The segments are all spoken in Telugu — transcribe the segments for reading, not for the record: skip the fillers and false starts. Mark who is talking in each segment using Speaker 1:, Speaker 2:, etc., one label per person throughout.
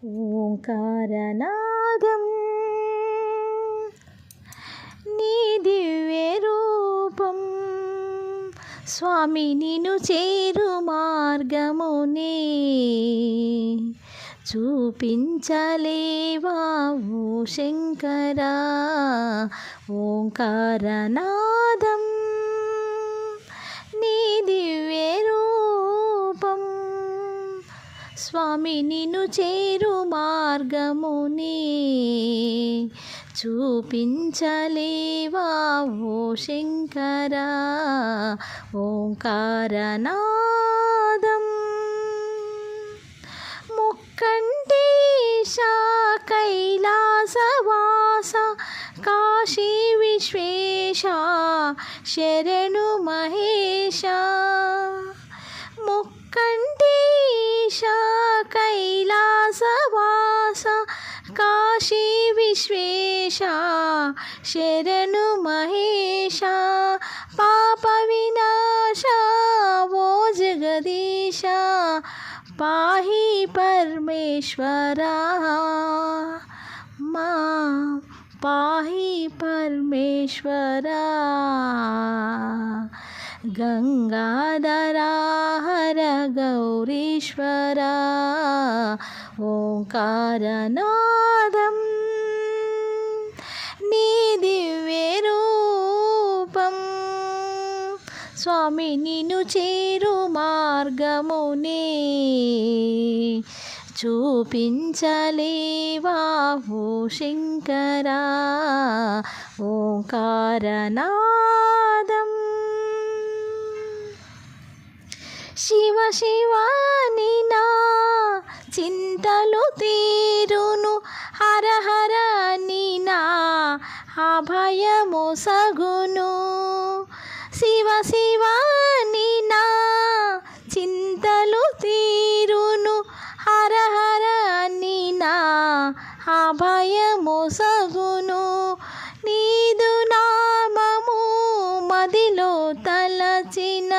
Speaker 1: ఓంకారనాదం నీ దివ్య రూపం స్వామి నిన్ను చేరు మార్గమునే చూపించలేవా ఓ శంకరా. ఓంకారనాదం నీ దివ్య రూపం స్వామి నిన్ను చేరు మార్గమునే చూపించలేవా ఓ శంకరా. ఓంకారనాదం ముక్కంటేశ కైలాసవాస కాశీ విశ్వేశ శరణు మహేశ. ముక్కంటేశ కైలాసవాస కాశీ విశ్వేశ శరణు మహేశ. పాప వినాశ ఓ జగదీశ పాహి పరమేశ్వరా. మా పాహి పరమేశ్వరా. గంగాధరా హర గౌరీశ్వరా. ఓంకారనాదం నీ దివ్య రూపం స్వామి నిన్ను చేరు మార్గమునే చూపించలేవా ఓ శంకరా. ఓంకారనాదం శివ శివ నినా చింతలు తీరును హర హర నినా అభయము సగును. శివ శివ నినా చింతలు తీరును హర హర నినా అభయము సగును. నీదు నామము మదిలో తలచిన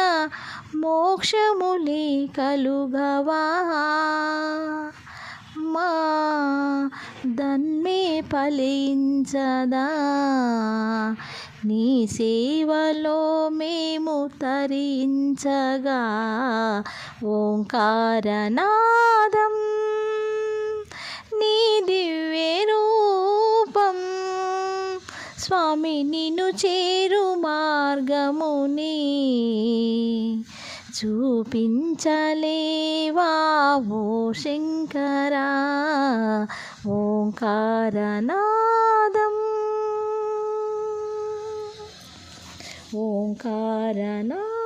Speaker 1: మోక్షములి కలుగవా. మా దన్మే ఫలించదా నీ సేవలో మేము తరించగా. ఓంకారనాదం నీ దివ్య రూపం స్వామి నిన్ను చేరు మార్గముని చూపించలేవా ఓ శంకరా. ఓంకారనాదం ఓంకారనాదం.